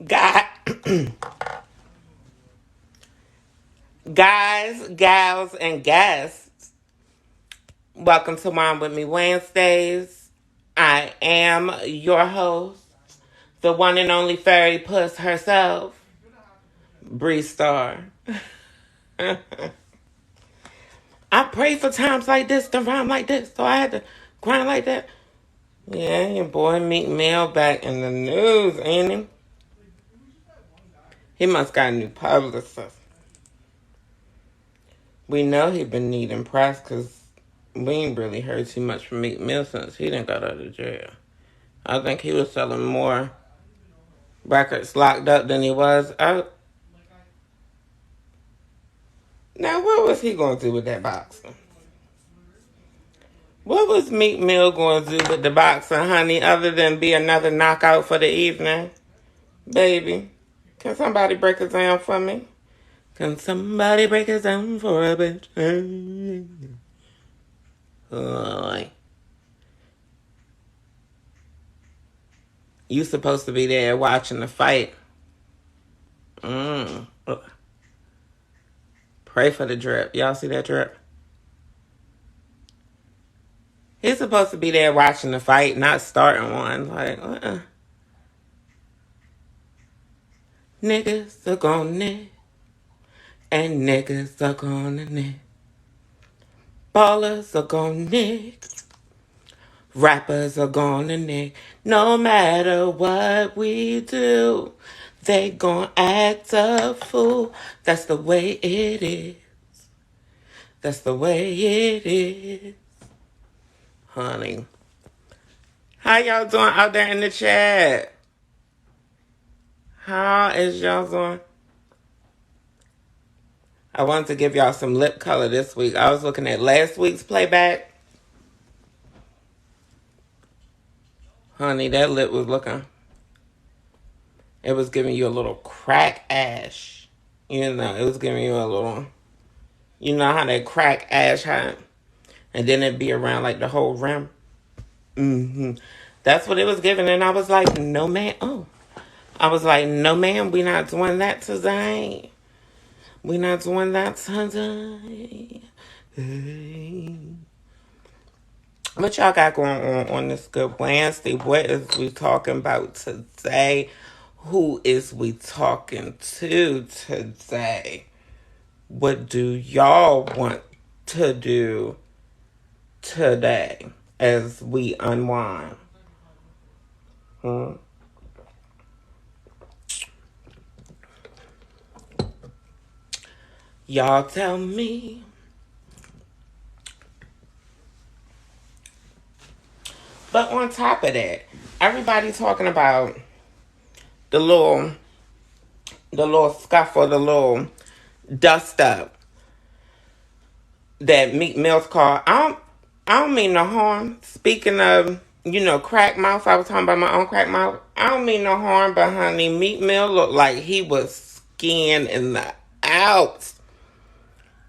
Guy, guys, gals, and guests, welcome to Wine With Me Wednesdays. I am your host, the one and only fairy Puss herself, Bre Starr. I pray for times like this to rhyme like this, so I had to grind like that. Yeah, your boy Meek Mill back in the news, ain't he? He must got a new publicist. We know he been needing press because we ain't really heard too much from Meek Mill since he done got out of jail. I think he was selling more records locked up than he was out. Now, what was he going to do with that boxing? What was Meek Mill going to do with the boxing, honey, other than be another knockout for the evening? Baby, can somebody break it down for me? Can somebody break it down for a bitch? You supposed to be there watching the fight. Pray for the drip. Y'all see that drip? He's supposed to be there watching the fight, not starting one. Like, Niggas are gonna nick, and niggas are gonna nick. Ballers are gonna nick, rappers are gonna nick. No matter what we do, they gonna act a fool. That's the way it is. That's the way it is. Honey. How y'all doing out there in the chat? How is y'all doing? I wanted to give y'all some lip color this week. I was looking at last week's playback. Honey, that lip was looking... It was giving you a little crack ash. You know, it was giving you a little... You know how that crack ash had... And then it'd be around like the whole rim. That's what it was giving. And I was like, no, man. I was like, no, man, we not doing that today. We not doing that today. What y'all got going on this good Wednesday? What is we talking about today? Who is we talking to today? What do y'all want to do today as we unwind? Y'all tell me. But on top of that, everybody talking about the little scuffle, the little dust up that Meek Mill's called. I don't mean no harm. Speaking of, crack mouth, I was talking about my own crack mouth. I don't mean no harm, but honey, Meek Mill looked like he was skiing in the Alps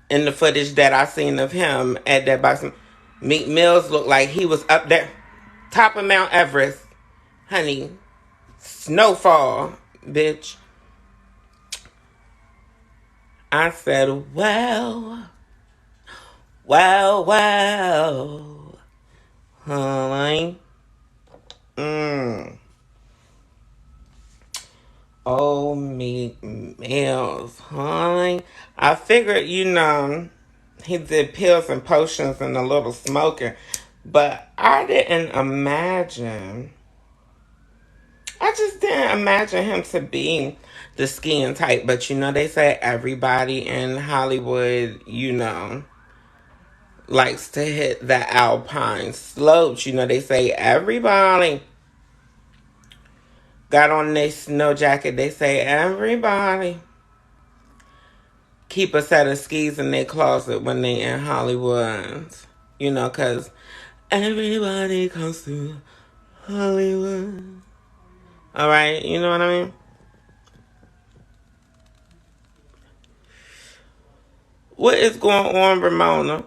in the footage that I seen of him at that boxing. Meek Mills looked like he was up there, top of Mount Everest. Honey, snowfall, bitch. I said, well, honey. Oh, Meek Mills, honey. I figured, he did pills and potions and a little smoking. But I just didn't imagine him to be the skiing type. But, they say everybody in Hollywood, likes to hit the alpine slopes. They say everybody got on their snow jacket. They say everybody keep a set of skis in their closet when they in Hollywood. Because everybody comes to Hollywood. All right? You know what I mean? What is going on, Ramona?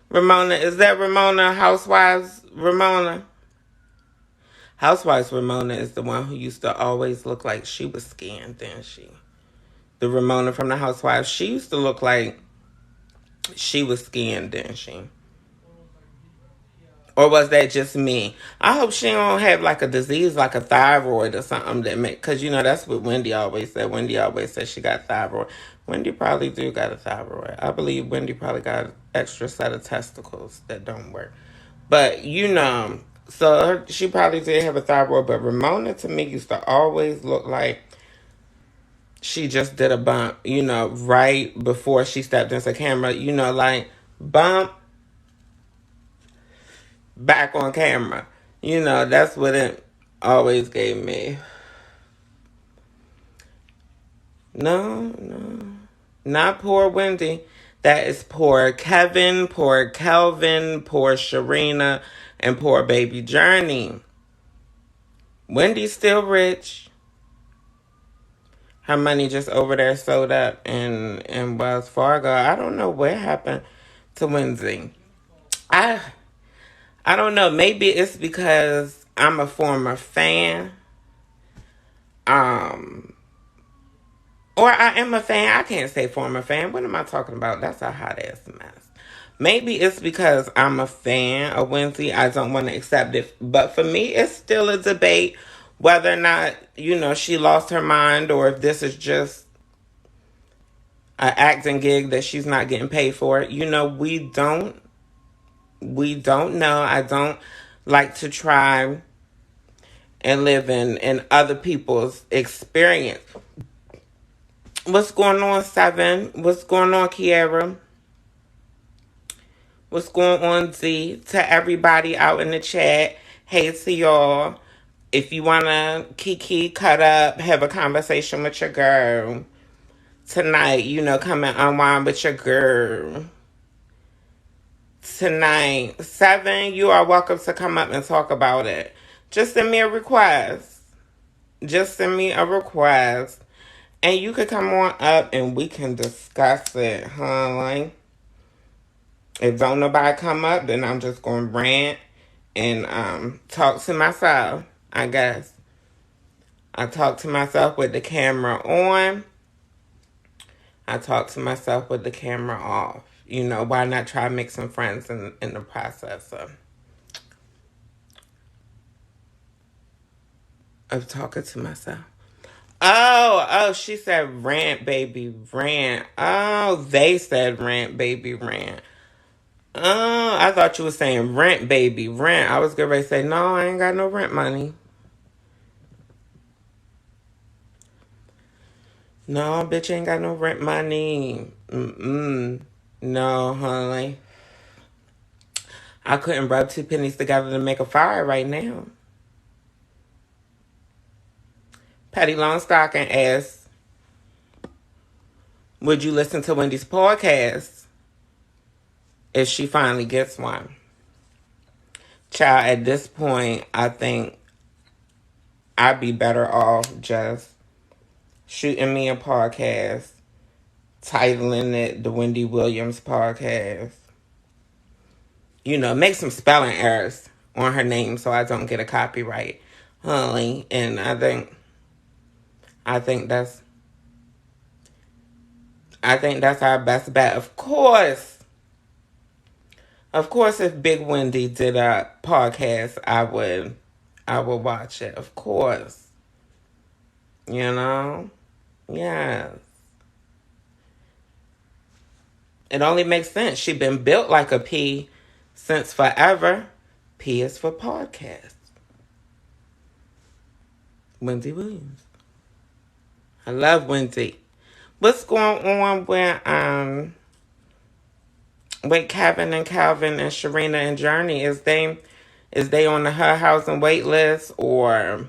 Ramona, is that Ramona Housewives? Ramona? Housewives Ramona is the one who used to always look like she was skinned, didn't she? The Ramona from the Housewives, she used to look like she was skinned, didn't she? Or was that just me? I hope she don't have like a disease like a thyroid or something that make, because you know that's what Wendy always said. Wendy always said she got thyroid. Wendy probably do got a thyroid. I believe Wendy probably got an extra set of testicles that don't work. But you know, she probably did have a thyroid. But Ramona to me used to always look like she just did a bump, you know, right before she stepped into camera, you know, like bump back on camera. You know, that's what it always gave me. No. Not poor Wendy. That is poor Kevin, poor Kelvin, poor Sharina, and poor baby Journey. Wendy's still rich. Her money just over there sewed up in Wells Fargo. I don't know what happened to Wendy. I I don't know. Maybe it's because I'm a former fan. Um, or I am a fan. I can't say former fan. What am I talking about? That's a hot ass mess. Maybe it's because I'm a fan of Wendy. I don't want to accept it. But for me, it's still a debate whether or not, you know, she lost her mind or if this is just an acting gig that she's not getting paid for. You know, we don't know. I don't like to try and live in other people's experience. What's going on, Seven? What's going on, Kiara? What's going on, Z? To everybody out in the chat, hey to y'all. If you want to kiki, cut up, have a conversation with your girl tonight, you know, come and unwind with your girl tonight. Seven, you are welcome to come up and talk about it. Just send me a request. Just send me a request. And you could come on up and we can discuss it, huh? Like, if don't nobody come up, then I'm just going to rant and talk to myself, I guess. I talk to myself with the camera on. I talk to myself with the camera off. You know, why not try to make some friends in the process of talking to myself? Oh, she said rant, baby, rant. Oh, they said rant, baby, rant. Oh, I thought you were saying rent, baby, rent. I was going to say, no, I ain't got no rent money. No, bitch, ain't got no rent money. No, honey. I couldn't rub two pennies together to make a fire right now. Patty Longstocking asks, would you listen to Wendy's podcast if she finally gets one? Child, at this point, I think I'd be better off just shooting me a podcast, titling it the Wendy Williams podcast. You know, make some spelling errors on her name so I don't get a copyright, honey. And I think that's our best bet. Of course, if Big Wendy did a podcast, I would watch it. Of course, you know, yes. It only makes sense. She been built like a P since forever. P is for podcast. Wendy Williams. I love Wendy. What's going on with Kevin and Calvin and Sharina and Journey? Is they on the Her Housing wait list, or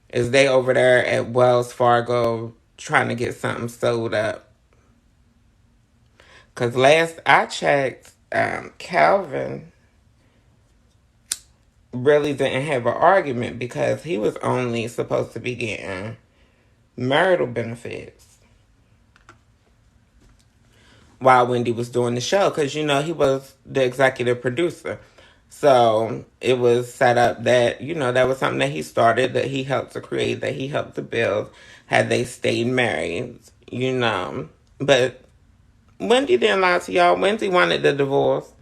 is they over there at Wells Fargo trying to get something sold up? Because last I checked, Calvin really didn't have an argument because he was only supposed to be getting marital benefits while Wendy was doing the show, because, you know, he was the executive producer. So it was set up that, that was something that he started, that he helped to create, that he helped to build, had they stayed married. But Wendy didn't lie to y'all. Wendy wanted the divorce.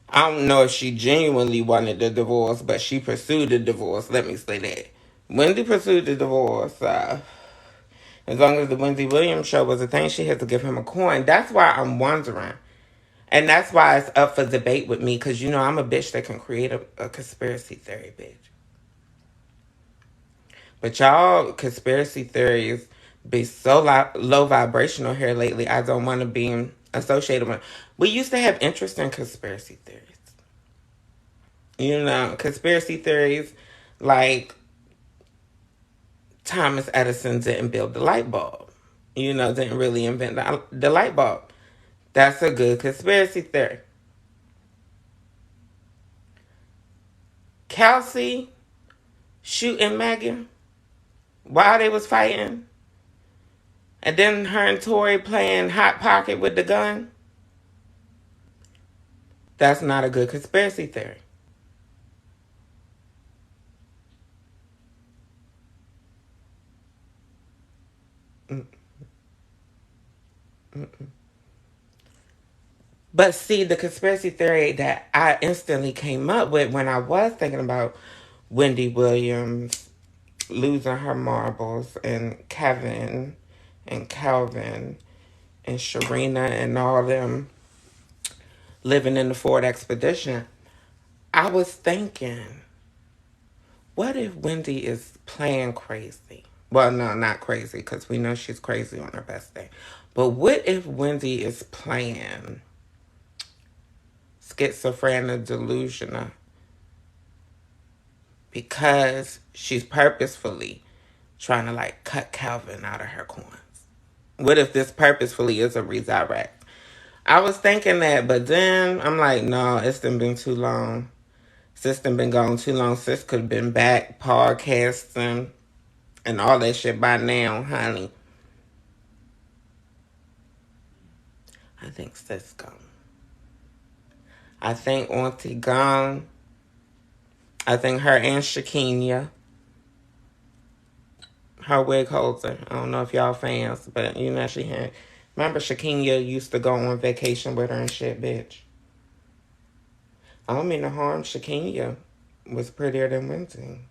I don't know if she genuinely wanted the divorce, but she pursued the divorce. Let me say that. Wendy pursued the divorce. As long as the Wendy Williams show was a thing, she had to give him a coin. That's why I'm wondering. And that's why it's up for debate with me, because, I'm a bitch that can create a conspiracy theory, bitch. But y'all conspiracy theories be so low vibrational here lately, I don't want to be associated with. We used to have interesting conspiracy theories. Conspiracy theories like Thomas Edison didn't build the light bulb. Didn't really invent the light bulb. That's a good conspiracy theory. Kelsey shooting Megan while they was fighting. And then her and Tori playing Hot Pocket with the gun. That's not a good conspiracy theory. But see, the conspiracy theory that I instantly came up with when I was thinking about Wendy Williams losing her marbles and Kevin and Kelvin and Sharina and all them living in the Ford Expedition, I was thinking, what if Wendy is playing crazy? Well, no, not crazy, because we know she's crazy on her best day. But what if Wendy is playing schizophrenic delusional because she's purposefully trying to cut Calvin out of her coins? What if this purposefully is a redirect? I was thinking that, but then I'm like, no, it's been too long. Sis done been gone too long. Sis could have been back podcasting and all that shit by now, honey. I think sis gone. I think Auntie gone. I think her and Shaquina, her wig holder. I don't know if y'all fans, but she had. Remember Shaquina used to go on vacation with her and shit, bitch. I don't mean to harm. Shaquina was prettier than Wendy.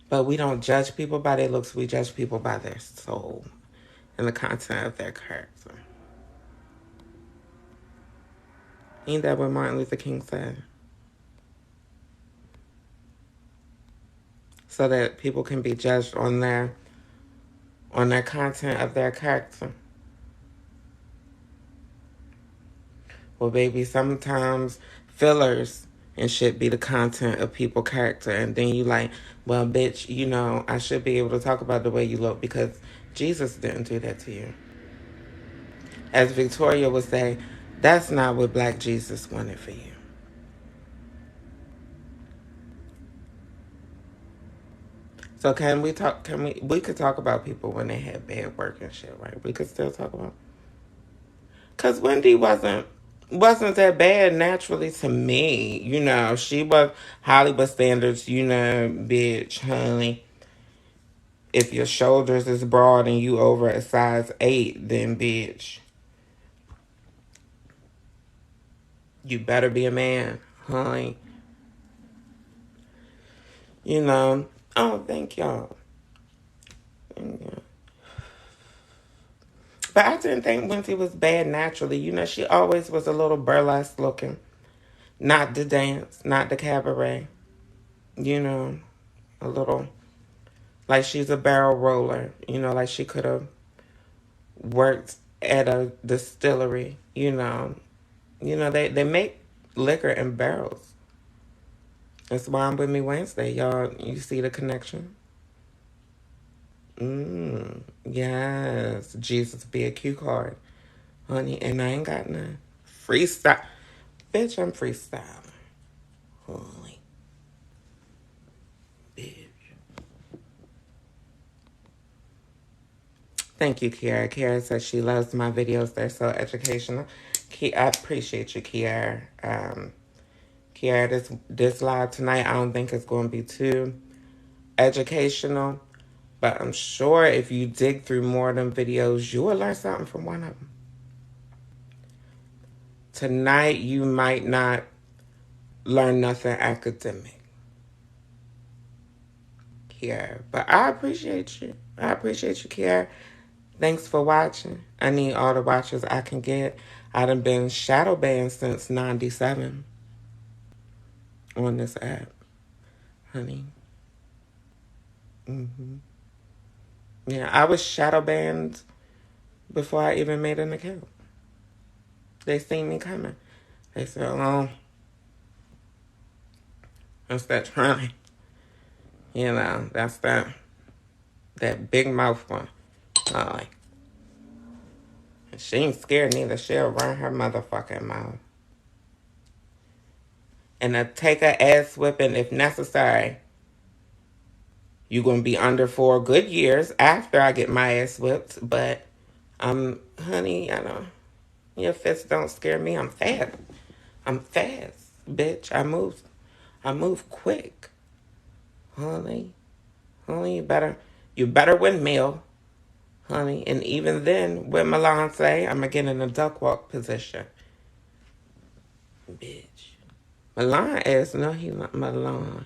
But we don't judge people by their looks. We judge people by their soul and the content of their character. Ain't that what Martin Luther King said? So that people can be judged on their content of their character. Well, baby, sometimes fillers and shit be the content of people's character, and then you like, well, bitch, I should be able to talk about the way you look because Jesus didn't do that to you. As Victoria would say, that's not what Black Jesus wanted for you. So can we talk? We could talk about people when they had bad work and shit, right? We could still talk about. Cause Wendy wasn't that bad naturally to me. She was Hollywood standards. Bitch, honey. If your shoulders is broad and you over a size 8, then bitch, you better be a man, honey. Oh, thank y'all. Thank you. But I didn't think Wendy was bad naturally. She always was a little burlesque looking. Not the dance, not the cabaret. A little like she's a barrel roller. Like she could have worked at a distillery. They make liquor in barrels. That's why I'm with me Wednesday, y'all. You see the connection? Yes. Jesus be a cue card, honey. And I ain't got none. Freestyle. Bitch, I'm freestyling. Holy bitch. Thank you, Kiara. Kiara says she loves my videos. They're so educational. I appreciate you, Kiara. Kiara, this live tonight, I don't think it's going to be too educational, but I'm sure if you dig through more of them videos, you will learn something from one of them. Tonight, you might not learn nothing academic, Kiara, but I appreciate you. I appreciate you, Kiara. Thanks for watching. I need all the watchers I can get. I done been shadow banned since 97 on this app, honey. Yeah, I was shadow banned before I even made an account. They seen me coming. They said, oh, that's that trying. You know, that's that big mouth one. Like, she ain't scared neither. She'll run her motherfucking mouth. And to take her ass whipping if necessary. You're going to be under 4 good years after I get my ass whipped. But, honey, I don't, your fists don't scare me. I'm fast. I'm fast, bitch. I move quick. Honey, you better windmill, honey. And even then, when Milan say, I'm going to get in a duck walk position. Bitch. Milan asked, no, he not Milan.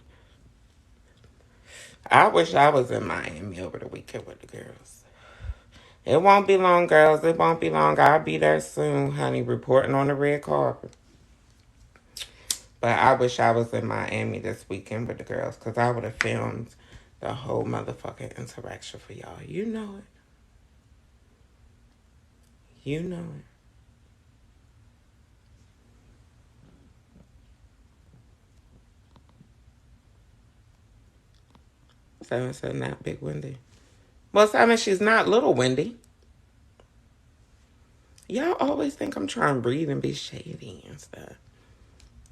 I wish I was in Miami over the weekend with the girls. It won't be long, girls. It won't be long. I'll be there soon, honey, reporting on the red carpet. But I wish I was in Miami this weekend with the girls because I would have filmed the whole motherfucking interaction for y'all. You know it. You know it. Simon said not Big Wendy. Well, Simon, she's not Little Wendy. Y'all always think I'm trying to breathe and be shady and stuff.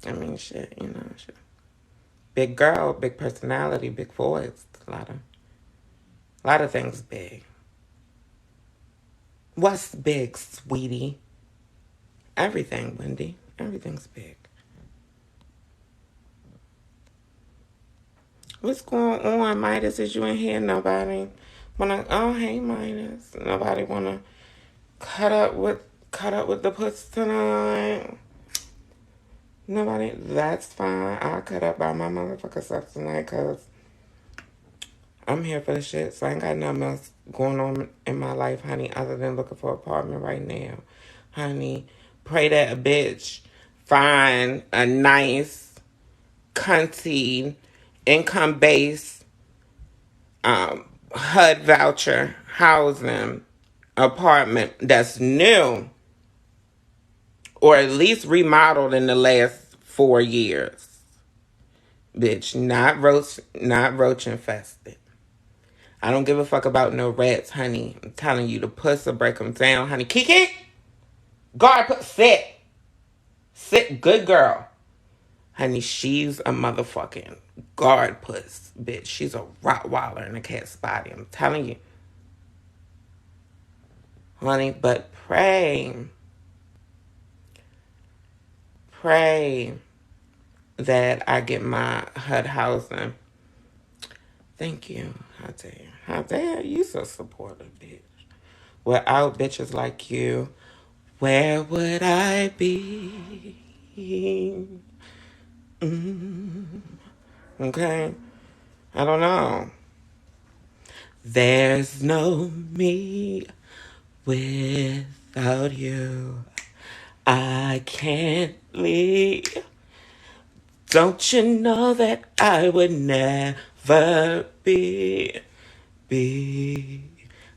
I mean, shit, you know, shit. Big girl, big personality, big voice. A lot of things big. What's big, sweetie? Everything, Wendy. Everything's big. What's going on, Midas? Is you in here? Nobody wanna? Oh, hey, Midas. Nobody wanna cut up with the Puss tonight? Nobody. That's fine. I'll cut up by my motherfucker self tonight, cause I'm here for the shit. So I ain't got nothing else going on in my life, honey, other than looking for an apartment right now, honey. Pray that a bitch find a nice, cunty, income-based HUD voucher housing apartment that's new or at least remodeled in the last 4 years. Bitch, not roach infested. I don't give a fuck about no rats, honey. I'm telling you, the Puss will break them down, honey. Kiki! Guard, sit. Sit, good girl. Honey, she's a motherfucking guard Puss, bitch. She's a Rottweiler in a cat's body. I'm telling you. Honey, but pray that I get my HUD housing. Thank you. How dare you so supportive, bitch. Without bitches like you, where would I be? Okay? I don't know. There's no me without you. I can't leave. Don't you know that I would never be.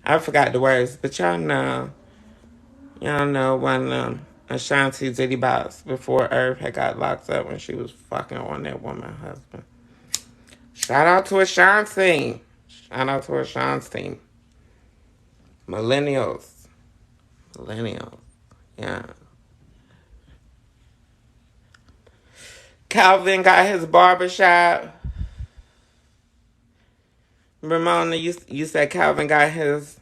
I forgot the words, but y'all know when Ashanti Diddy Boss before Irv had got locked up when she was fucking on that woman's husband. Shout out to Ashanti. Shout out to Ashanti. Millennials. Yeah. Kelvin got his barbershop. Ramona, you said Kelvin got his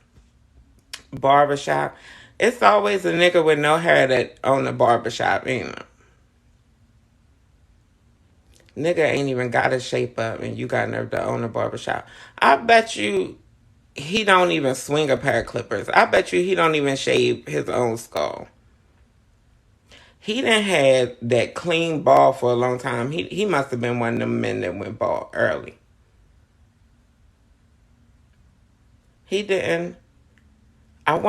barbershop. It's always a nigga with no hair that own a barbershop, ain't it? Nigga ain't even got a shape up and you got nerve to own a barbershop. I bet you he don't even swing a pair of clippers. I bet you he don't even shave his own skull. He done had that clean bald for a long time. He must have been one of them men that went bald early. He didn't. I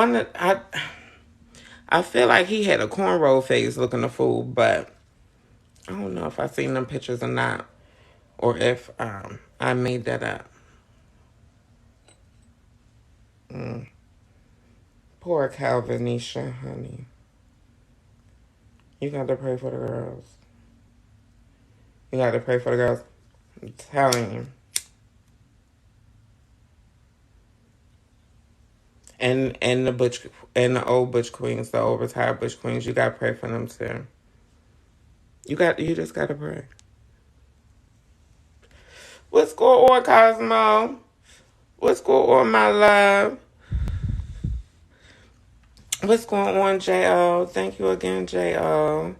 feel like he had a cornrow face looking a fool, but I don't know if I seen them pictures or not, or if I made that up. Poor Calvinisha, honey. You got to pray for the girls. You got to pray for the girls. I'm telling you. And the butch and the old butch queens, the old retired butch queens, you got to pray for them too. You just got to pray. What's going on, Cosmo? What's going on, my love? What's going on, J.O.? Thank you again, J.O.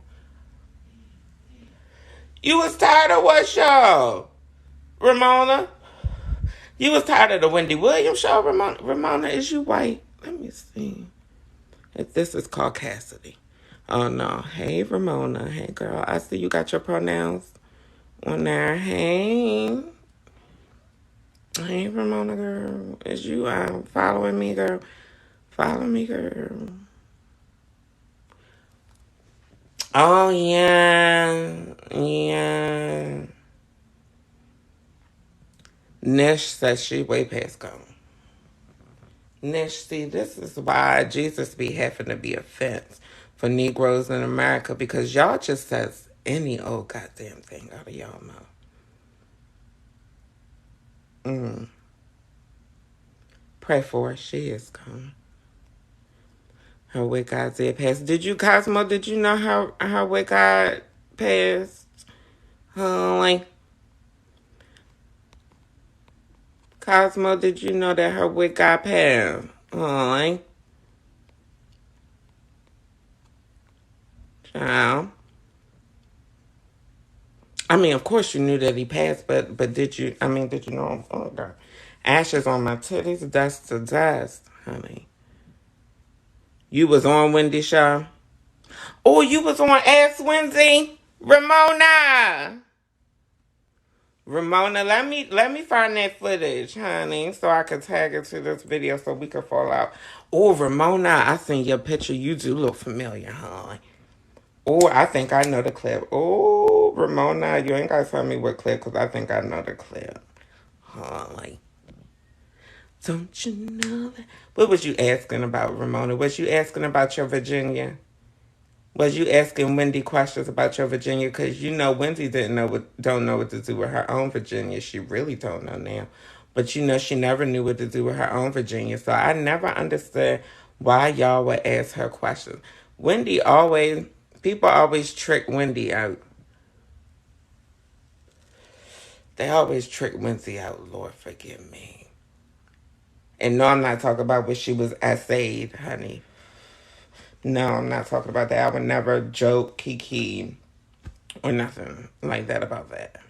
You was tired of what show? Ramona? You was tired of the Wendy Williams show, Ramona? Ramona, is you white? Let me see. If this is called Cassidy. Oh, no. Hey, Ramona. Hey, girl. I see you got your pronouns on there. Hey. Hey, Ramona, girl. Is you following me, girl? Follow me, girl. Oh, yeah. Yeah. Nish says she way past gone. Nish, see, this is why Jesus be having to be offense for Negroes in America, because y'all just says any old goddamn thing out of y'all mouth. Pray for her. She is gone. Her wig God did pass. Did you, Cosmo, did you know her wig God passed? Like, Cosmo, did you know that her wig got passed? Like, child. I mean, of course you knew that he passed, but did you, did you know? Oh, God. Ashes on my titties, dust to dust, honey. You was on Wendy show? Oh, you was on Ask Wednesday? Ramona! Ramona, let me find that footage, honey, so I can tag it to this video so we can fall out. Oh, Ramona, I seen your picture. You do look familiar, honey. Oh, I think I know the clip. Oh, Ramona, you ain't got to tell me what clip, because I think I know the clip. Holly. Don't you know that? What was you asking about, Ramona? Was you asking about your Virginia? Was you asking Wendy questions about your Virginia? Because you know Wendy don't know what to do with her own Virginia. She really don't know now. But you know she never knew what to do with her own Virginia. So I never understood why y'all would ask her questions. People always trick Wendy out. They always trick Wendy out, Lord forgive me. And no, I'm not talking about when she was essayed, honey. No, I'm not talking about that. I would never joke, kiki, or nothing like that about that.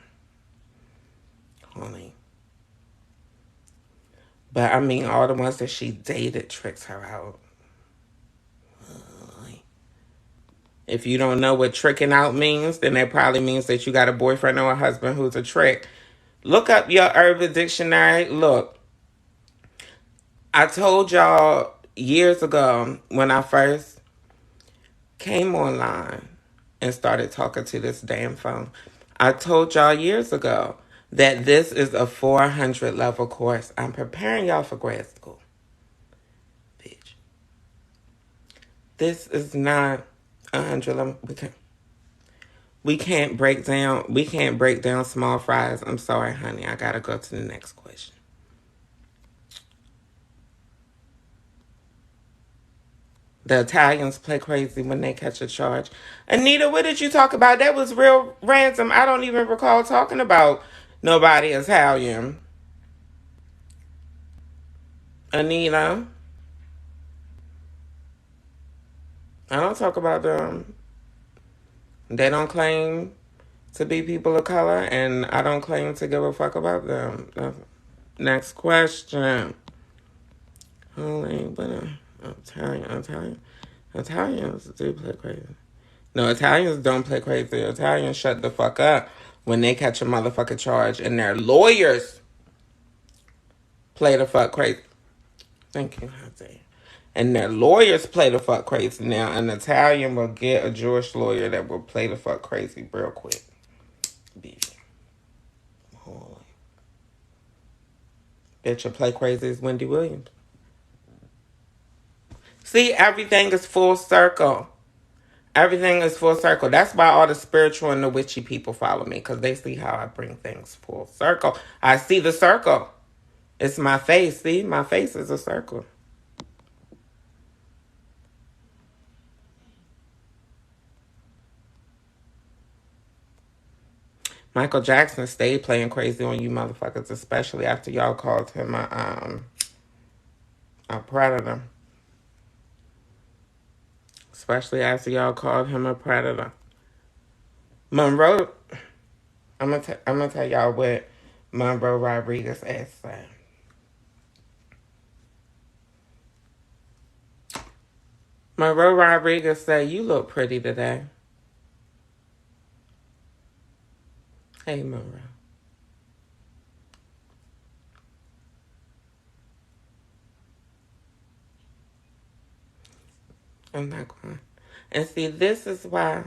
Honey. But I mean, all the ones that she dated tricks her out. If you don't know what tricking out means, then that probably means that you got a boyfriend or a husband who's a trick. Look up your Urban Dictionary. Look, I told y'all years ago when I first came online and started talking to this damn phone. I told y'all years ago that this is a 400 level course. I'm preparing y'all for grad school. Bitch. This is not 100 level. We can't break down small fries. I'm sorry, honey. I gotta go to the next question. The Italians play crazy when they catch a charge. Anita, what did you talk about? That was real random. I don't even recall talking about nobody Italian. Anita. I don't talk about them. They don't claim to be people of color, and I don't claim to give a fuck about them. Next question. Holy, but Italians do play crazy. No, Italians don't play crazy. Italians shut the fuck up when they catch a motherfucking charge, and their lawyers play the fuck crazy. Thank you, Jose. And their lawyers play the fuck crazy. Now, an Italian will get a Jewish lawyer that will play the fuck crazy real quick. Holy. Bitch, will play crazy as Wendy Williams. See, everything is full circle. Everything is full circle. That's why all the spiritual and the witchy people follow me, because they see how I bring things full circle. I see the circle. It's my face. See, my face is a circle. Michael Jackson stayed playing crazy on you motherfuckers, especially after y'all called him a predator. Especially after y'all called him a predator. Monroe, I'm gonna tell y'all what Monroe Rodriguez asked said. Monroe Rodriguez said, "You look pretty today." Hey, Monroe. I'm not going. And see, this is why.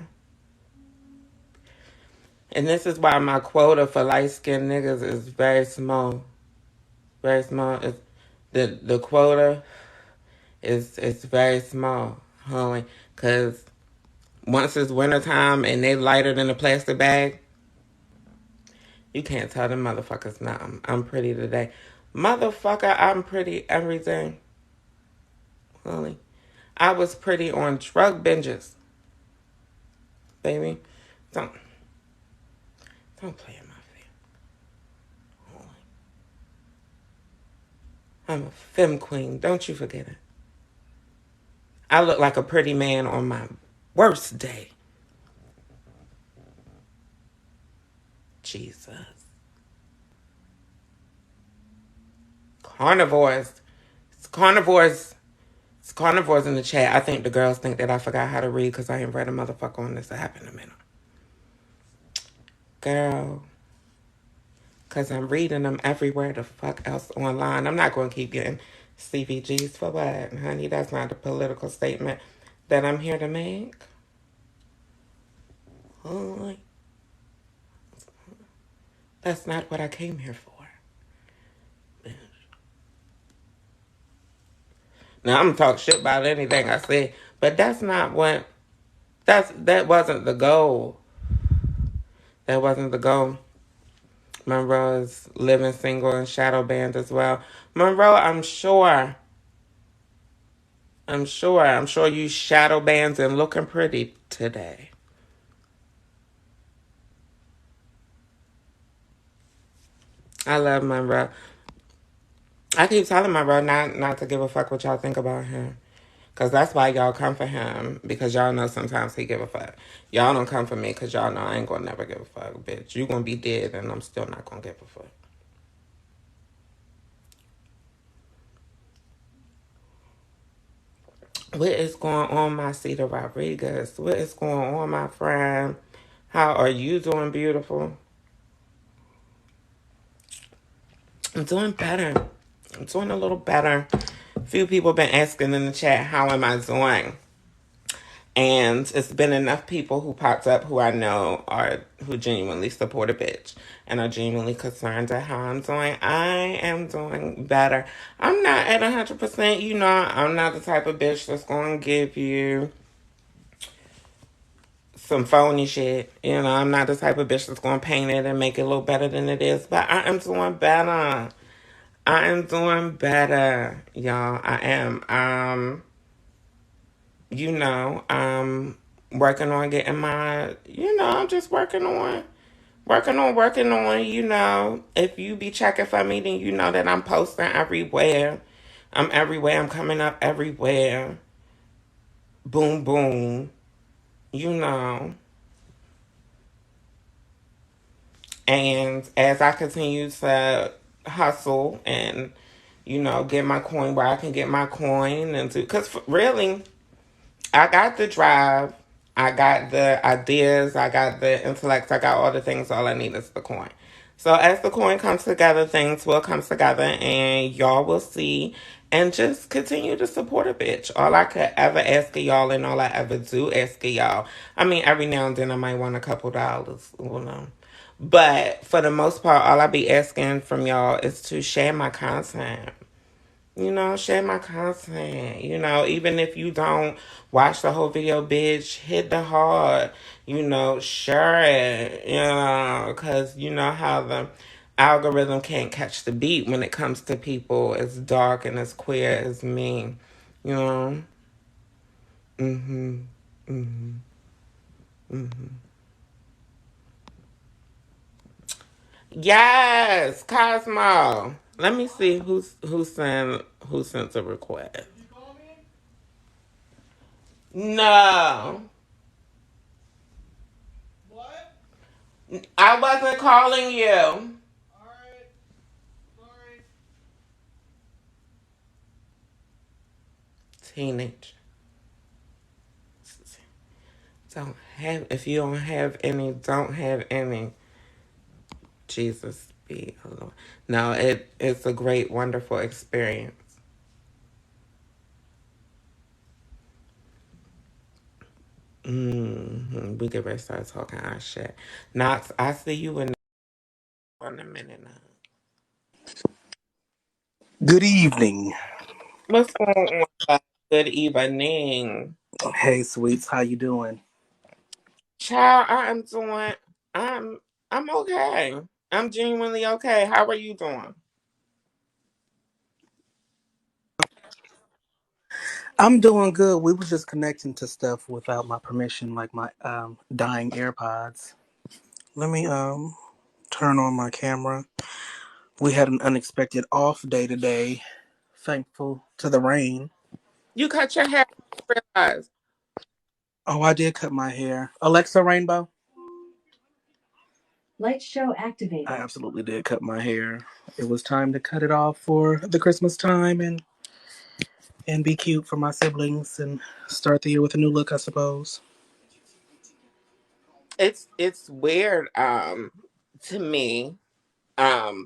And this is why my quota for light-skinned niggas is very small. Very small. The quota is very small, homie. Because once it's wintertime and they lighter than a plastic bag, you can't tell them motherfuckers nothing. I'm pretty today. Motherfucker, I'm pretty every day. Homie. I was pretty on drug binges. Baby. Don't play in my face. Homie. I'm a femme queen. Don't you forget it. I look like a pretty man on my worst day. Jesus. Carnivores. It's carnivores in the chat. I think the girls think that I forgot how to read because I ain't read a motherfucker on this app in a minute. Girl. Because I'm reading them everywhere the fuck else online. I'm not going to keep getting CVGs for what, honey? That's not the political statement that I'm here to make. Oh, that's not what I came here for. Now, I'm going to talk shit about anything I say, but that's not what, that wasn't the goal. That wasn't the goal. Monroe's living single and shadow banned as well. Monroe, I'm sure you shadow bands and looking pretty today. I love Monroe. I keep telling Monroe not to give a fuck what y'all think about him. Because that's why y'all come for him. Because y'all know sometimes he give a fuck. Y'all don't come for me because y'all know I ain't going to never give a fuck, bitch. You going to be dead and I'm still not going to give a fuck. What is going on, my Cedar Rodriguez? What is going on, my friend? How are you doing, beautiful? I'm doing better. I'm doing a little better. A few people been asking in the chat, how am I doing? And it's been enough people who popped up who I know who genuinely support a bitch and are genuinely concerned at how I'm doing. I am doing better. I'm not at 100%. You know, I'm not the type of bitch that's going to give you some phony shit. You know, I'm not the type of bitch that's going to paint it and make it look better than it is. But I am doing better. I am doing better, y'all. I am. You know, I'm working on getting my, I'm just working on, you know. If you be checking for me, then you know that I'm posting everywhere. I'm everywhere. I'm coming up everywhere. boom, boom, you know. And as I continue to hustle and, get my coin where I can get my coin and to, because really, I got the drive, I got the ideas, I got the intellect, I got all the things. All I need is the coin. So as the coin comes together, things will come together, and y'all will see. And just continue to support a bitch. All I could ever ask of y'all, and all I ever do ask of y'all. I mean, every now and then I might want a couple dollars. Well, no. But for the most part, all I be asking from y'all is to share my content. Share my content. Even if you don't watch the whole video, bitch, hit the heart. Share it. Because you know how the algorithm can't catch the beat when it comes to people as dark and as queer as me. You know? Mm-hmm. Mm-hmm. Mm-hmm. Yes, Cosmo. Let me see who sent a request. No. I wasn't calling you. Teenage. Don't have if you don't have any, don't have any. Jesus be alone. No, it's a great, wonderful experience. We get ready to start talking our shit. Knox, I see you in a minute now. Good evening. What's going on? Good evening. Hey, sweets, how you doing? Child, I'm I'm okay. I'm genuinely okay. How are you doing? I'm doing good. We was just connecting to stuff without my permission, like my dying AirPods. Let me turn on my camera. We had an unexpected off day today. Thankful to the rain. You cut your hair, I realize. Oh, I did cut my hair. Alexa, Rainbow. Light show activated. I absolutely did cut my hair. It was time to cut it off for the Christmas time and be cute for my siblings and start the year with a new look, I suppose. It's weird, to me,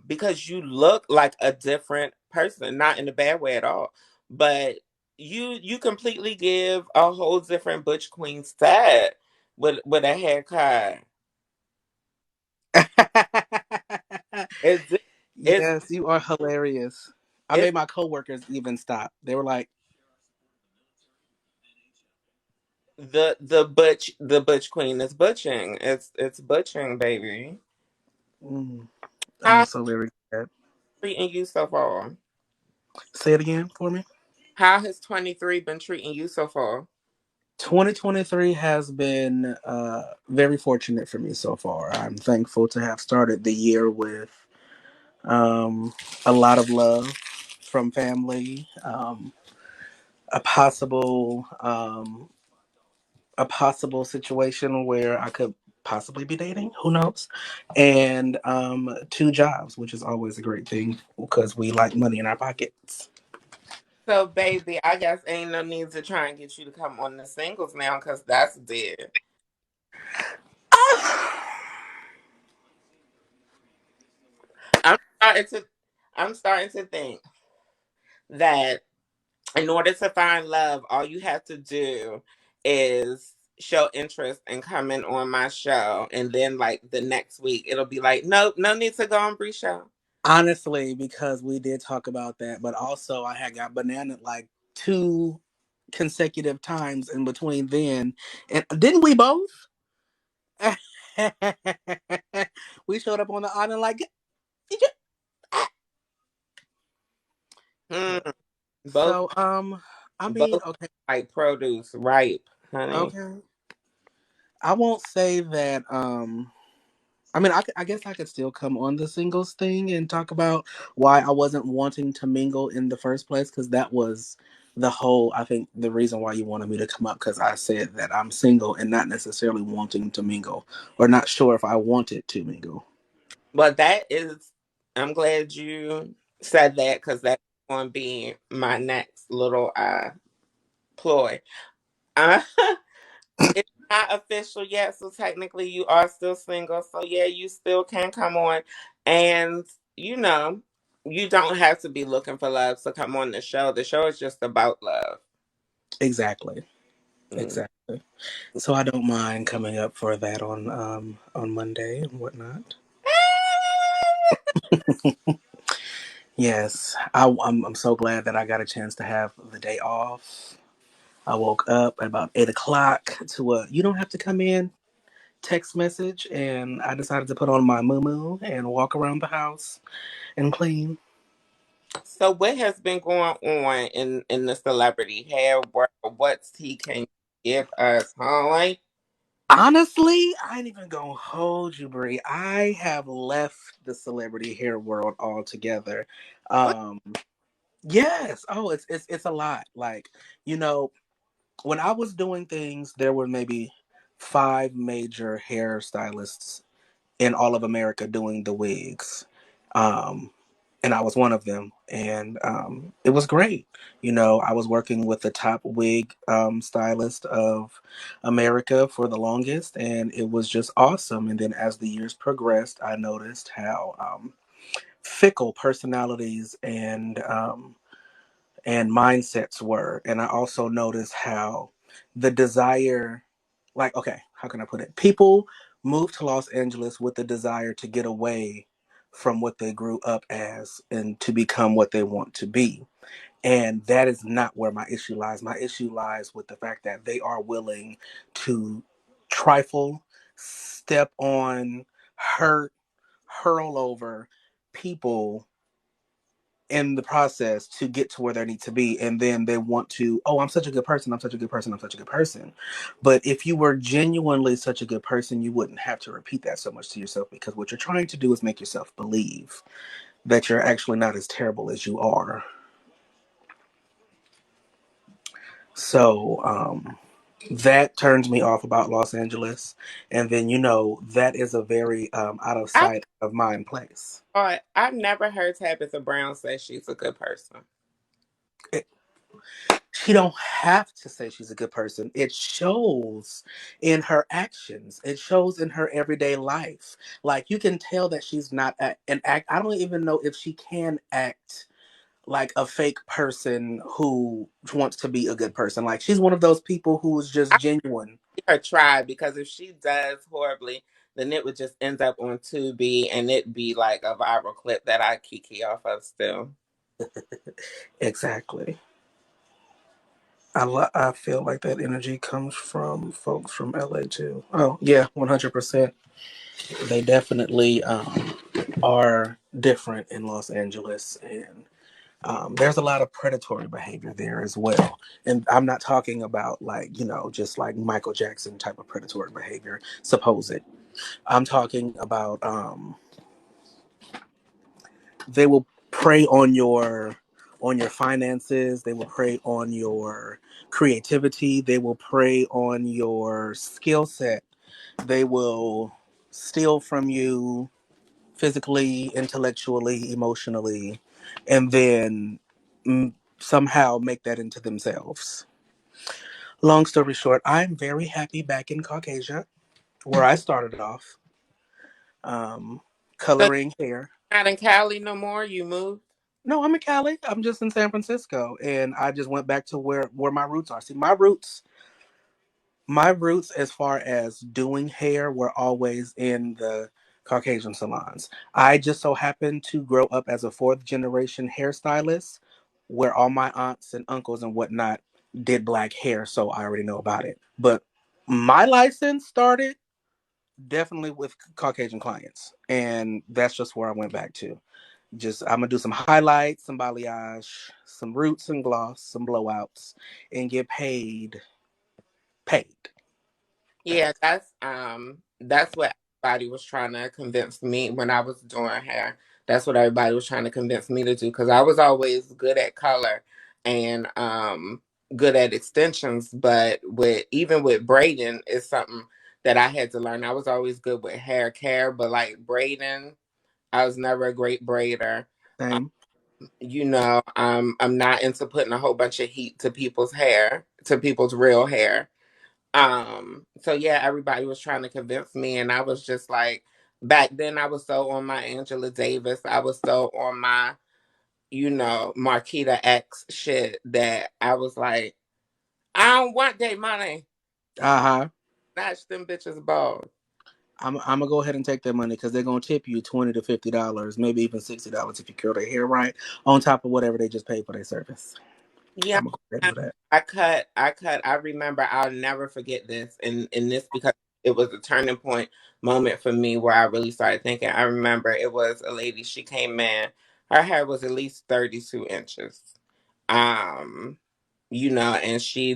because you look like a different person, not in a bad way at all, but you completely give a whole different Butch Queen set with a haircut. It's it's Yes, you are hilarious. I it's made my coworkers even stop. They were like, the Butch Queen is butching. It's butching, baby. mm, I'm How's so very glad. treating you so far? Say it again for me. How has 23 been treating you so far? 2023 has been very fortunate for me so far. I'm thankful to have started the year with um, a lot of love from family, a possible a possible situation where I could possibly be dating. Who knows? And two jobs, which is always a great thing because we like money in our pockets. So, baby, I guess ain't no need to try and get you to come on the singles now, because that's dead. I'm starting to, I'm starting to think that in order to find love, all you have to do is show interest in coming on my show, and then like the next week, it'll be like, nope, no need to go on Bre show. Honestly, because we did talk about that, but also I had got banana like two consecutive times in between then. And didn't we both? We showed up on the island like, Hmm. Both, so I mean, both okay, like produce ripe, honey. okay. I won't say that I mean, I guess I could still come on the singles thing and talk about why I wasn't wanting to mingle in the first place because that was the whole, I think the reason why you wanted me to come up because I said that I'm single and not necessarily wanting to mingle or not sure if I wanted to mingle. But that is, I'm glad you said that because that's going to be my next little ploy. Uh, it's not official yet, so technically you are still single. So yeah, you still can come on, and you know, you don't have to be looking for love to come on the show. The show is just about love. Exactly. Mm. Exactly. So I don't mind coming up for that on Monday and whatnot. Yes, I'm so glad that I got a chance to have the day off. I woke up at about 8 o'clock to a "you don't have to come in" text message, and I decided to put on my moo and walk around the house and clean. So what has been going on in the celebrity hair world? What's he can give us, Holly? Honestly, I ain't even gonna hold you, Brie. I have left the celebrity hair world altogether. What? Um, yes. Oh, it's a lot. Like, you know, when I was doing things, there were maybe five major hairstylists in all of America doing the wigs. Um, and I was one of them. And it was great. You know, I was working with the top wig stylist of America for the longest, and it was just awesome. And then as the years progressed, I noticed how fickle personalities and mindsets were. And I also noticed how the desire, like, okay, how can I put it? People move to Los Angeles with the desire to get away from what they grew up as and to become what they want to be. And that is not where my issue lies. My issue lies with the fact that they are willing to trifle, step on, hurt, hurl over people in the process to get to where they need to be, and then they want to, oh, I'm such a good person, I'm such a good person, I'm such a good person. But if you were genuinely such a good person, you wouldn't have to repeat that so much to yourself, because what you're trying to do is make yourself believe that you're actually not as terrible as you are. So that turns me off about Los Angeles. And then, you know, that is a very out of I sight of mind place. thought I've never heard Tabitha Brown say she's a good person. She don't have to say she's a good person. It shows in her actions. It shows in her everyday life. Like, you can tell that she's not an act. I don't even know if she can act like a fake person who wants to be a good person. Like, she's one of those people who is just I genuine. see her try because if she does horribly, then it would just end up on Tubi and it'd be like a viral clip that I kiki off of still. Exactly. I feel like that energy comes from folks from LA too. Oh yeah, 100%. They definitely are different in Los Angeles, and there's a lot of predatory behavior there as well. And I'm not talking about, like, you know, just like Michael Jackson type of predatory behavior, supposed. I'm talking about they will prey on your finances. They will prey on your creativity. They will prey on your skill set. They will steal from you physically, intellectually, emotionally, and then somehow make that into themselves. Long story short, I'm very happy back in Caucasia, where I started off, um, So coloring hair. you're not in Cali no more? You moved? No, I'm in Cali. I'm just in San Francisco, and I just went back to where my roots are. See, my roots as far as doing hair were always in the Caucasian salons. I just so happened to grow up as a fourth generation hairstylist, where all my aunts and uncles and whatnot did black hair, so I already know about it. But my license started definitely with Caucasian clients, and that's just where I went back to. Just I'm gonna do some highlights, some balayage, some roots and gloss, some blowouts, and get paid. Yeah, that's what everybody was trying to convince me when I was doing hair. That's what everybody was trying to convince me to do because I was always good at color. and good at extensions. But with even with braiding, it's something that I had to learn. I was always good with hair care, but like braiding, I was never a great braider. Um, Same. I'm not into putting a whole bunch of heat to people's hair, to people's real hair. So yeah, everybody was trying to convince me, and I was just like, back then I was so on my Angela Davis, I was so on my, Marquita X shit that I was like, I don't want their money. Uh-huh. Snatch them bitches balls. I'm gonna go ahead and take that money because they're gonna tip you $20 to $50, maybe even $60 if you curl their hair right, on top of whatever they just paid for their service. Yeah, I'm gonna go ahead and do that. I remember, I'll never forget this, and this because it was a turning point moment for me where I really started thinking. I remember it was a lady, she came in, her hair was at least 32 inches. Um, and she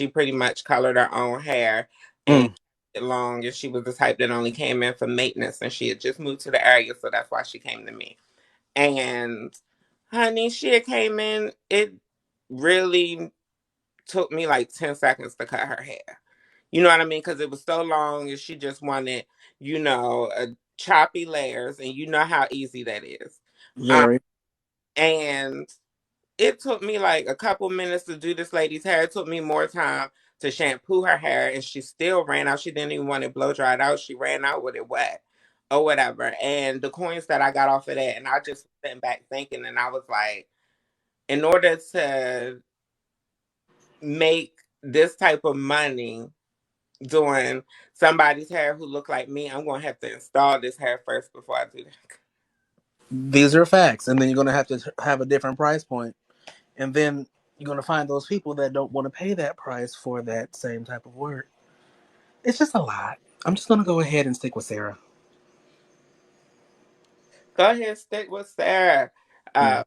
pretty much colored her own hair and Mm. kept it long, and she was the type that only came in for maintenance, and she had just moved to the area, so that's why she came to me. And honey, she had came in, it really took me like 10 seconds to cut her hair. You know what I mean? Because it was so long and she just wanted, choppy layers, and you know how easy that is. Um, Very. and it took me like a couple minutes to do this lady's hair. It took me more time to shampoo her hair, and she still ran out. She didn't even want it blow dried out. She ran out with it wet or whatever. And the coins that I got off of that, and I just sitting back thinking, and I was like, in order to make this type of money doing somebody's hair who look like me, I'm gonna have to install this hair first before I do that. These are facts, and then you're gonna have to have a different price point, and then you're gonna find those people that don't want to pay that price for that same type of work. It's just a lot. I'm just gonna go ahead and stick with Sarah. Go ahead, stick with Sarah. Yeah. Uh,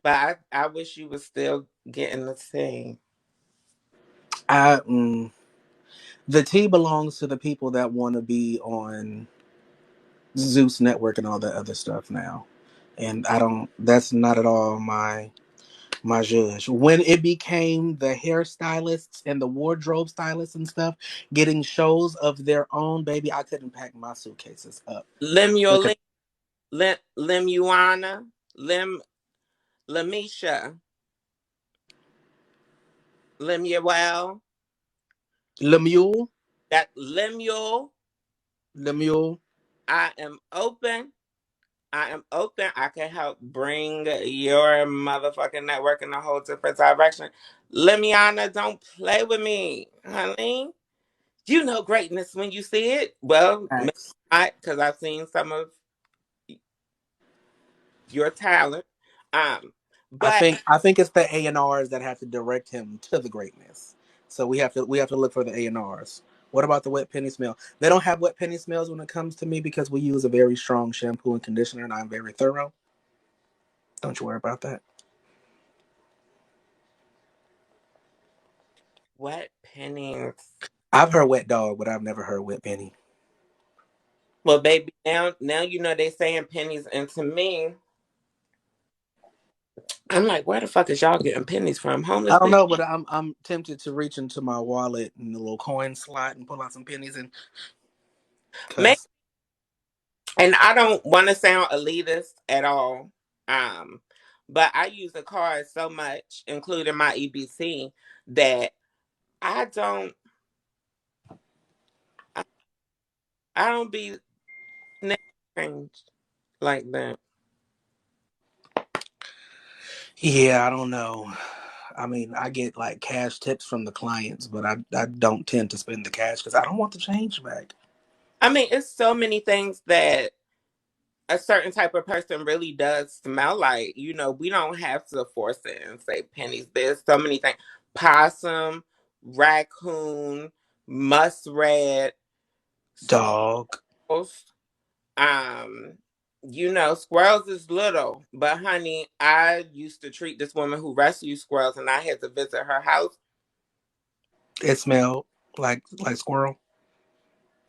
but I wish you was still getting the sing. I the tea belongs to the people that want to be on Zeus Network and all that other stuff now, and I don't. That's not at all my judge. When it became the hairstylists and the wardrobe stylists and stuff getting shows of their own, baby, I couldn't pack my suitcases up because Lemuel, Lemuana, Lemisha, Lemuel, Lemuel, that Lemuel. Lemuel. I am open. I am open. I can help bring your motherfucking network in a whole different direction. Lemiana, don't play with me, honey. You know greatness when you see it. Well, maybe Facts. not, because I've seen some of your talent. Um, but I think it's the A&Rs that have to direct him to the greatness. So we have to look for the A&Rs. What about the wet penny smell? They don't have wet penny smells when it comes to me because we use a very strong shampoo and conditioner, and I'm very thorough. Don't you worry about that. what pennies? I've heard wet dog, but I've never heard wet penny. Well, baby, now you know they saying pennies, and to me, I'm like, where the fuck is y'all getting pennies from? I Homeless don't people? know, but I'm tempted to reach into my wallet and the little coin slot and pull out some pennies and cause And I don't want to sound elitist at all. Um, but I use the card so much, including my EBC, that I don't I, I don't be changed like that. yeah, I don't know. I mean, I get like cash tips from the clients, but I don't tend to spend the cash because I don't want the change back. I mean, it's so many things that a certain type of person really does smell like. We don't have to force it and say pennies. There's so many things. Possum, raccoon, muskrat, Dog. squirrels. Um, squirrels is little, but honey, I used to treat this woman who rescued squirrels, and I had to visit her house. It smelled like squirrel.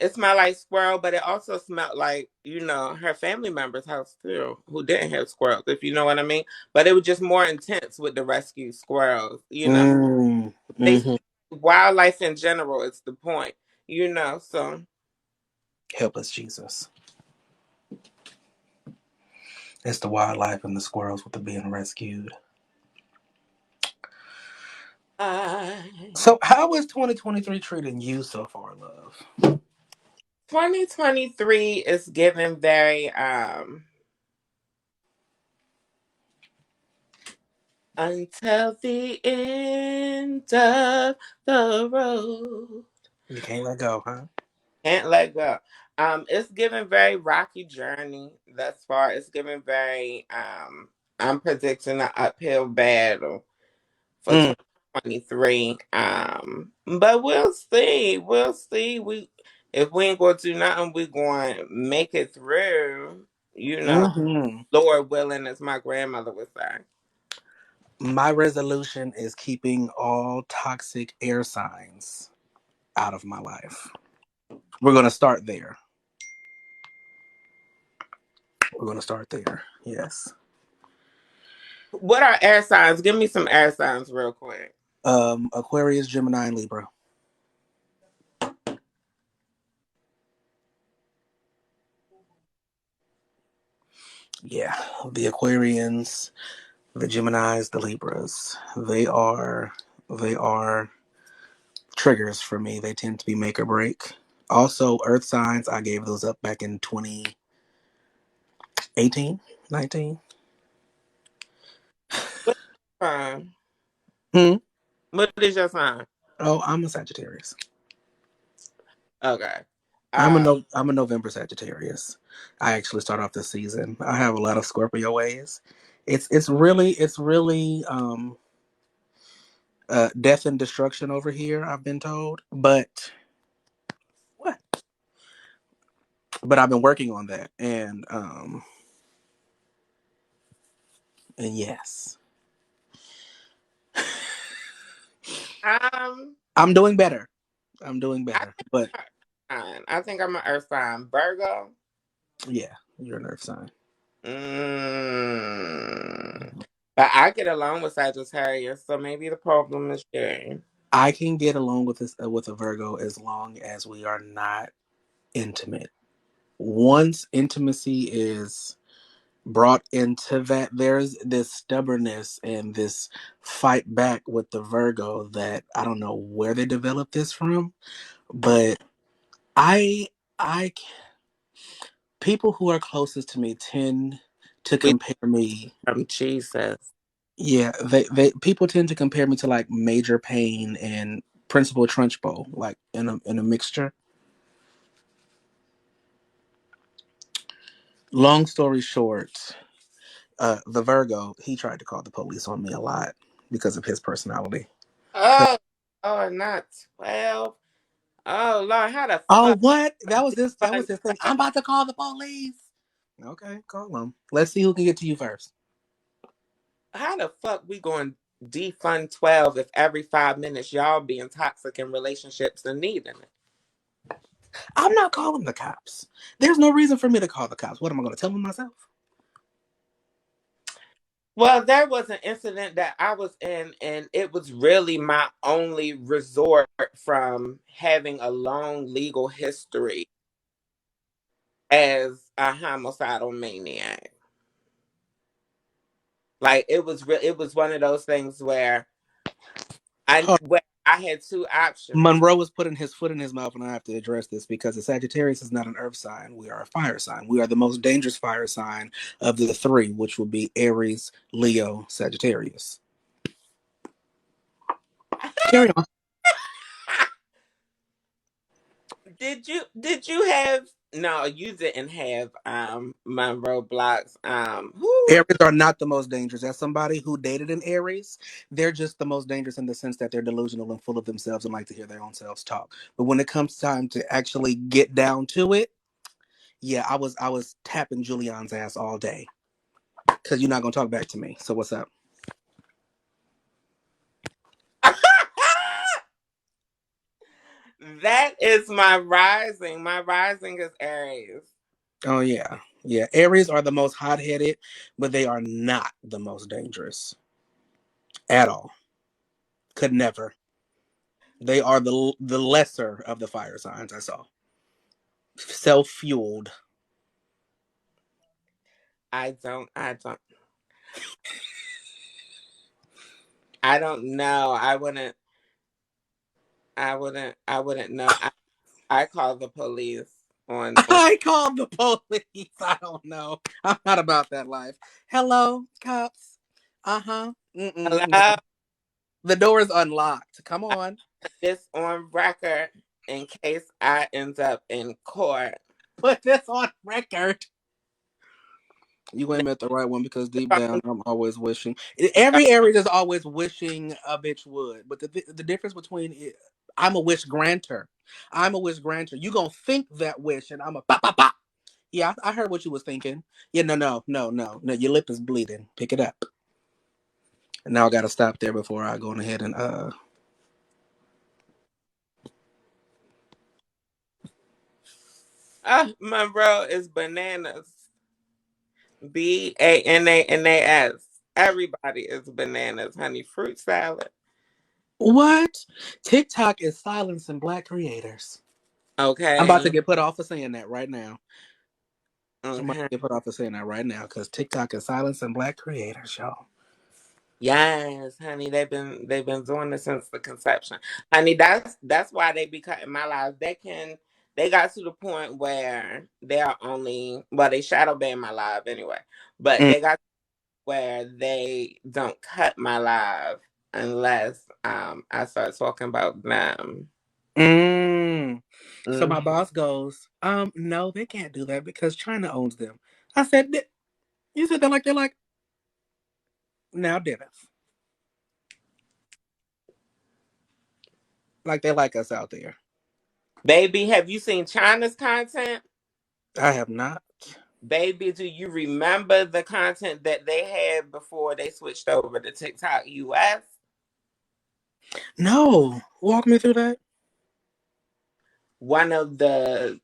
It smelled like squirrel, but it also smelled like, her family member's house too, who didn't have squirrels, if you know what I mean. But it was just more intense with the rescue squirrels. Mm, They hmm. wildlife in general is the point. So Help us, Jesus. It's the wildlife and the squirrels with the being rescued. I So, how is 2023 treating you so far, love? 2023 is given very until the end of the road. You can't let go, huh? Can't let go. It's given very rocky journey thus far. It's given very I'm predicting an uphill battle for Mm, 2023. But we'll see. We'll see. If we ain't gonna do nothing, we going to make it through. You know, hmm. Lord willing, as my grandmother would say. My resolution is keeping all toxic air signs out of my life. We're going to start there. We're going to start there. Yes. What are air signs? Give me some air signs real quick. Aquarius, Gemini, and Libra. Yeah, the Aquarians, the Geminis, the Libras. They are triggers for me. They tend to be make or break. Also, Earth signs. I gave those up back in 2018, 19. What sign? Hmm. What is your sign? Oh, I'm a Sagittarius. Okay. I'm a Uh, no, I'm a November Sagittarius. I actually start off the season. I have a lot of Scorpio ways. It's really death and destruction over here. I've been told, what? But I've been working on that, and yes, um, I'm doing better. I'm doing I better, think but I'm an earth sign. I think I'm an earth sign. Virgo. yeah, you're an Earth sign. Mm. But I get along with Sagittarius, so maybe the problem is you. I can get along with this with a Virgo as long as we are not intimate. Once intimacy is brought into that, there's this stubbornness and this fight back with the Virgo that I don't know where they developed this from, but I I people who are closest to me tend to We compare me. from Jesus. Yeah, they people tend to compare me to like Major Payne and Principal Trunchbull, like in a mixture. Long story short, the Virgo, he tried to call the police on me a lot because of his personality. Oh, oh, not 12. Oh, Lord, how the Oh, fuck? what? That was his thing. Fun. I'm about to call the police. Okay, call him. Let's see who can get to you first. How the fuck we going to defund 12 if every 5 minutes y'all being toxic in relationships and needing it? I'm not calling the cops. There's no reason for me to call the cops. What am I going to tell them myself? Well, there was an incident that I was in, and it was really my only resort from having a long legal history as a homicidal maniac. Like it was one of those things where I had two options. Monroe was putting his foot in his mouth, and I have to address this because the Sagittarius is not an earth sign. We are a fire sign. We are the most dangerous fire sign of the three, which will be Aries, Leo, Sagittarius. Carry on. Did you have no, you didn't have Monroe blocks. Who Aries are not the most dangerous. As somebody who dated an Aries, they're just the most dangerous in the sense that they're delusional and full of themselves and like to hear their own selves talk. But when it comes time to actually get down to it, yeah, I was tapping Julian's ass all day because you're not gonna talk back to me. So what's up? that That is my rising. My rising is Aries. Oh yeah, yeah. Aries are the most hot-headed, but they are not the most dangerous at all. Could never. They are the lesser of the fire signs. I saw self-fueled. I don't know. I wouldn't know. I call the police on I called the police. I don't know. I'm not about that life. Hello, cops. Uh huh. No. hello. The door is unlocked. Come on. This on record in case I end up in court. Put this on record. You ain't met the right one because deep down, I'm always wishing. Every area is always wishing a bitch would, but the difference between it, I'm a wish granter. I'm a wish granter. You gonna think that wish, and I'm a pop pop pop. Yeah, I heard what you was thinking. Yeah, no. Your lip is bleeding. Pick it up. And now I gotta stop there before I go on ahead and Monroe is bananas. Bananas. Everybody is bananas, honey. Fruit salad. What? TikTok is silencing black creators. I'm about to Okay. get put off for saying that right now. I'm about to Okay. get put off for saying that right now because TikTok is silencing black creators, y'all. Yes, honey. They've been doing this since the conception. Honey, that's why they be cutting my lives. They got to the point where they are only well, they shadow ban my live anyway. But Mm. they got where they don't cut my live unless I start talking about them. Mm. So my Mm. boss goes, no, they can't do that because China owns them. I said, you said that like they're like, now Dennis. Like they like us out there. Baby, have you seen China's content? I have not. Baby, do you remember the content that they had before they switched over to TikTok US? No. Walk me through that. One of the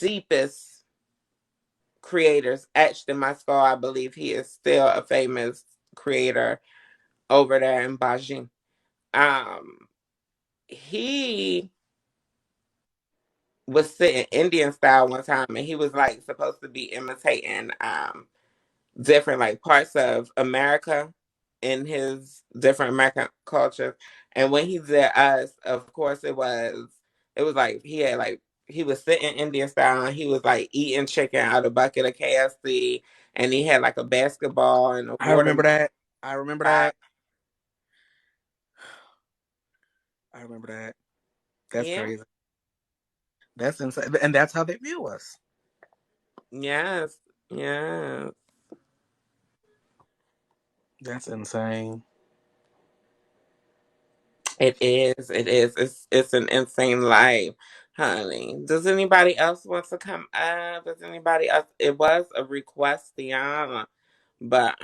deepest creators etched in my skull. I believe he is still a famous creator over there in Beijing. Um, he was sitting Indian style one time, and he was like supposed to be imitating different like parts of America in his different American cultures. And when he did us, of course, it was like he was sitting Indian style, and he was like eating chicken out of a bucket of KFC, and he had like a basketball and a I remember watermelon that. I remember pie. that. I remember that. That's Yeah, crazy. That's insane. And that's how they view us. yes, yes. That's insane. It is. It is. It's an insane life, honey. Does anybody else want to come up? Does anybody else? It was a request, Diana, but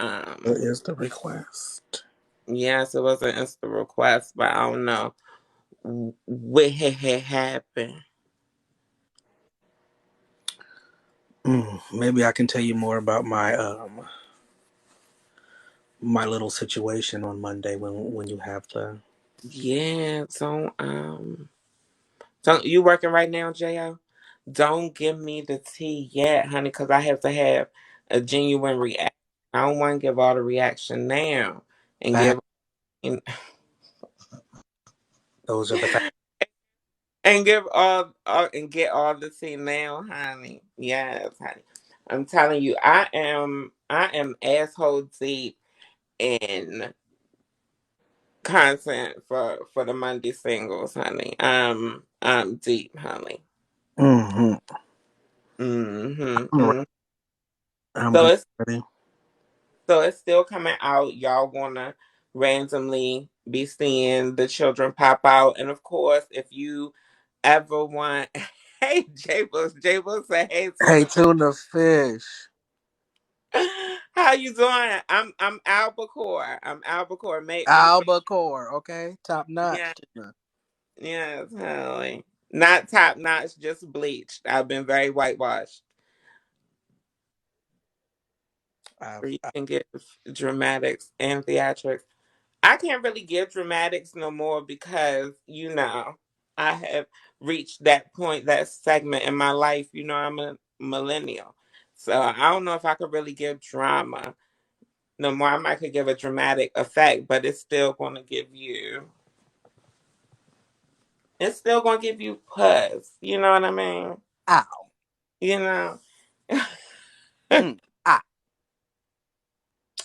What is the request? yes, it was an instant request, but I don't know what had happened. Maybe I can tell you more about my little situation on Monday when you have the. Yeah. Don't you working right now, Jo? Don't give me the tea yet, honey, because I have to have a genuine reaction. I don't want to give all the reaction now and Fact. give. Those are the facts. And give all and get all the tea now, honey. Yes, honey. I'm telling you, I am asshole deep in content for the Monday singles, honey. I'm deep, honey. Mm-hmm. Hmm. I'm ready. Hmm. I'm So deep it's ready. so it's still coming out. Y'all gonna randomly be seeing the children pop out, and of course, if you ever want, hey J-Boo said, hey Hey, tuna. tuna fish. How you doing? I'm albacore. I'm albacore. Make Albacore, okay? Top yeah, notch tuna. yes, honey. Not top notch, just bleached. I've been very whitewashed. I've, Or you I, can give dramatics and theatrics. I can't really give dramatics no more because, I have reached that point, that segment in my life. I'm a millennial. So I don't know if I could really give drama no more. I might could give a dramatic effect, but it's still gonna give you puzz. You know what I mean? ow. You know? Mm, ah.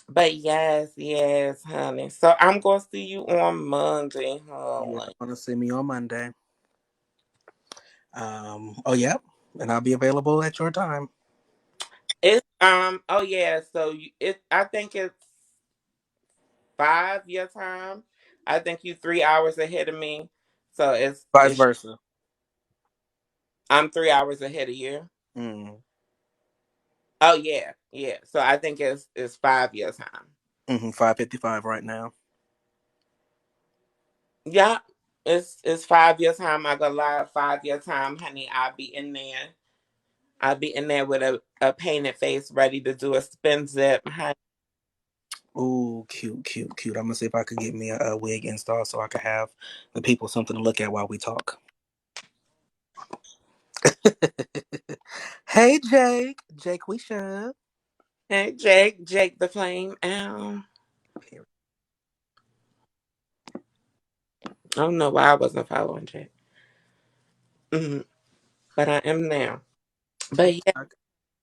But yes, yes, honey. So I'm gonna see you on Monday, You're honey. going to see me on Monday. Oh, yeah. And I'll be available at your time. It's oh yeah, so I think it's 5 your time. I think you 3 hours ahead of me. So Vice versa. I'm 3 hours ahead of you. Mm. Oh yeah, yeah. So I think it's 5 your time. 5:55 right now. Yeah. It's 5 your time. I go live 5 your time, honey. I'll be in there. I'll be in there with a painted face ready to do a spin zip, honey. Ooh, cute, cute, cute. I'm gonna see if I could get me a wig installed so I could have the people something to look at while we talk. Hey, Jake. Jake, we should. Hey Jake the Flame. Ow. I don't know why I wasn't following Jake. Mhm. But I am now. But yeah,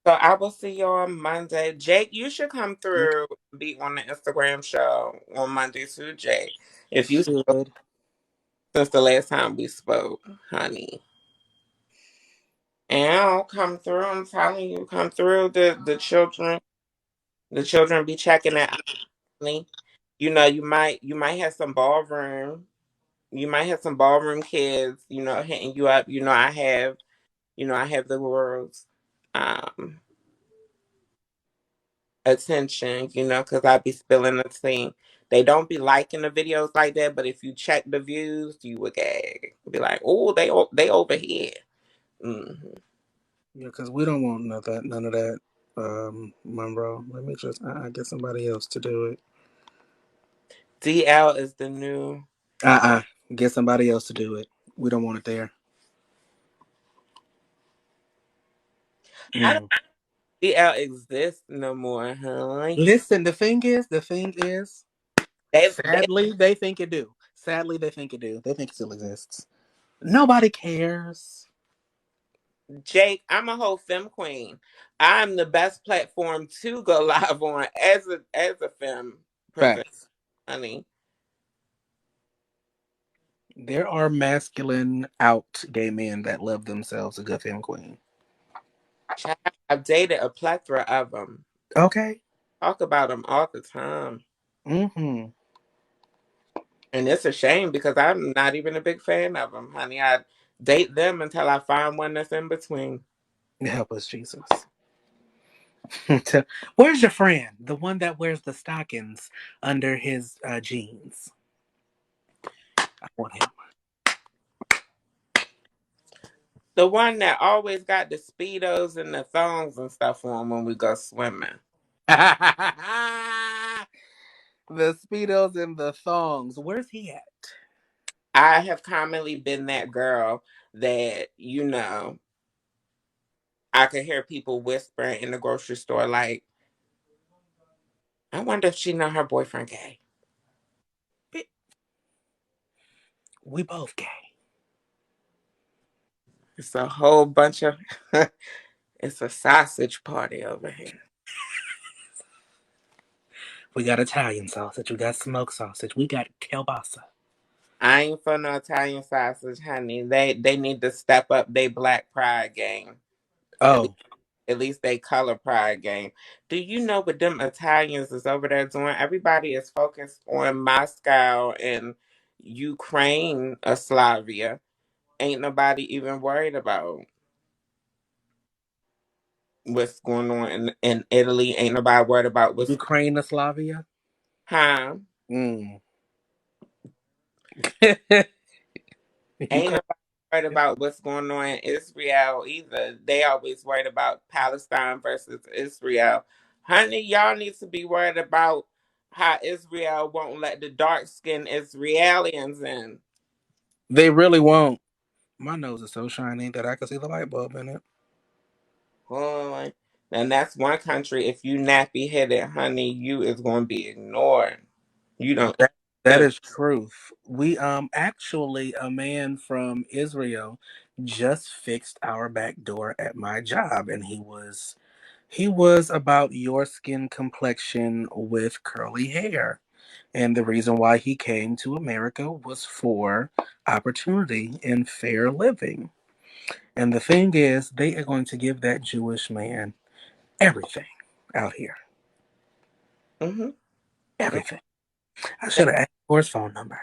so I will see you on Monday. Jake, you should come through, be on the Instagram show on Monday too, Jake. If you spoke Should. since the last time we spoke, honey. And I'll come through. I'm telling you, come through. The children be checking it out, honey. You might have some ballroom. You might have some ballroom kids, hitting you up. I have the world's um attention, because I be spilling the tea. They don't be liking the videos like that, but if you check the views, you would gag. Be like, oh, they over here. hmm Yeah, because we don't want none of that, Monroe. Let me just get somebody else to do it. DL is the new. Uh-uh. Get somebody else to do it. We don't want it there. I don't Mm. DL exist no more, huh? Listen, the thing is, They sadly, they think it do. Sadly, they think it do. They think it still exists. Nobody cares. Jake, I'm a whole femme queen. I'm the best platform to go live on as a femme presenter, Facts. honey. There are masculine out gay men that love themselves a good femme queen. Child, I've dated a plethora of them. Okay. Talk about them all the time. Mm-hmm. And it's a shame because I'm not even a big fan of them, honey. I date them until I find one that's in between. Help us, Jesus. Where's your friend? The one that wears the stockings under his jeans. I want him. The one that always got the speedos and the thongs and stuff on when we go swimming. The speedos and the thongs. Where's he at? I have commonly been that girl that, I could hear people whispering in the grocery store like, I wonder if she know her boyfriend gay. We both gay. It's a whole bunch of it's a sausage party over here. We got Italian sausage. We got smoked sausage. We got kielbasa. I ain't for no Italian sausage, honey. They need to step up their black pride game. At least Oh, at least they color pride game. Do you know what them Italians is over there doing? Everybody is focused on Moscow and Ukraine or Slavia. Ain't nobody even worried about what's going on in Italy. Ain't nobody worried about what's Ukraine, Slavia. huh? Mm. Ain't Ukraine. nobody worried Yep. about what's going on in Israel either. They always worried about Palestine versus Israel. Honey, y'all need to be worried about how Israel won't let the dark skinned Israelis in. They really won't. My nose is so shiny that I can see the light bulb in it. Boy. And that's one country. If you nappy headed, honey, you is going to be ignored. You don't That, that live. is truth. We actually a man from Israel just fixed our back door at my job, and he was about your skin complexion with curly hair. And the reason why he came to America was for opportunity and fair living. And the thing is, they are going to give that Jewish man everything out here. Mm-hmm. Yeah. Everything. I should have asked for his phone number.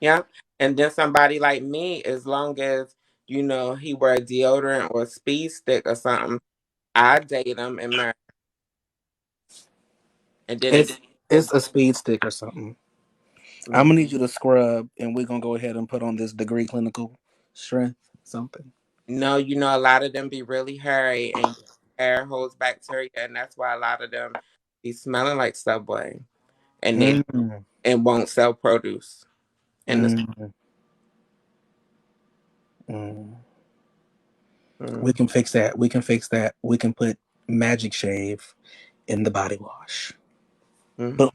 Yeah. And then somebody like me, as long as, he wear deodorant or speed stick or something, I date him and marry. And then if It's if it's a speed stick or something. I'm mm, gonna need you to scrub, and we're gonna go ahead and put on this degree clinical strength something. no, a lot of them be really hairy and hair holds bacteria, and that's why a lot of them be smelling like Subway, and they Mm, and won't sell produce. And the mm, mm. We mm, can fix that. We can fix that. We can put Magic Shave in the body wash. Boom,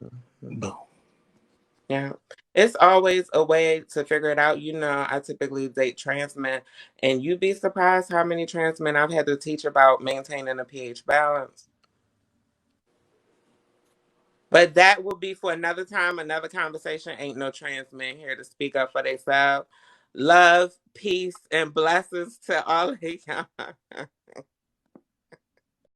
mm, mm. boom. Yeah. It's always a way to figure it out. I typically date trans men, and you'd be surprised how many trans men I've had to teach about maintaining a pH balance. But that will be for another time, another conversation. Ain't no trans men here to speak up for themselves. Love, peace, and blessings to all of y'all.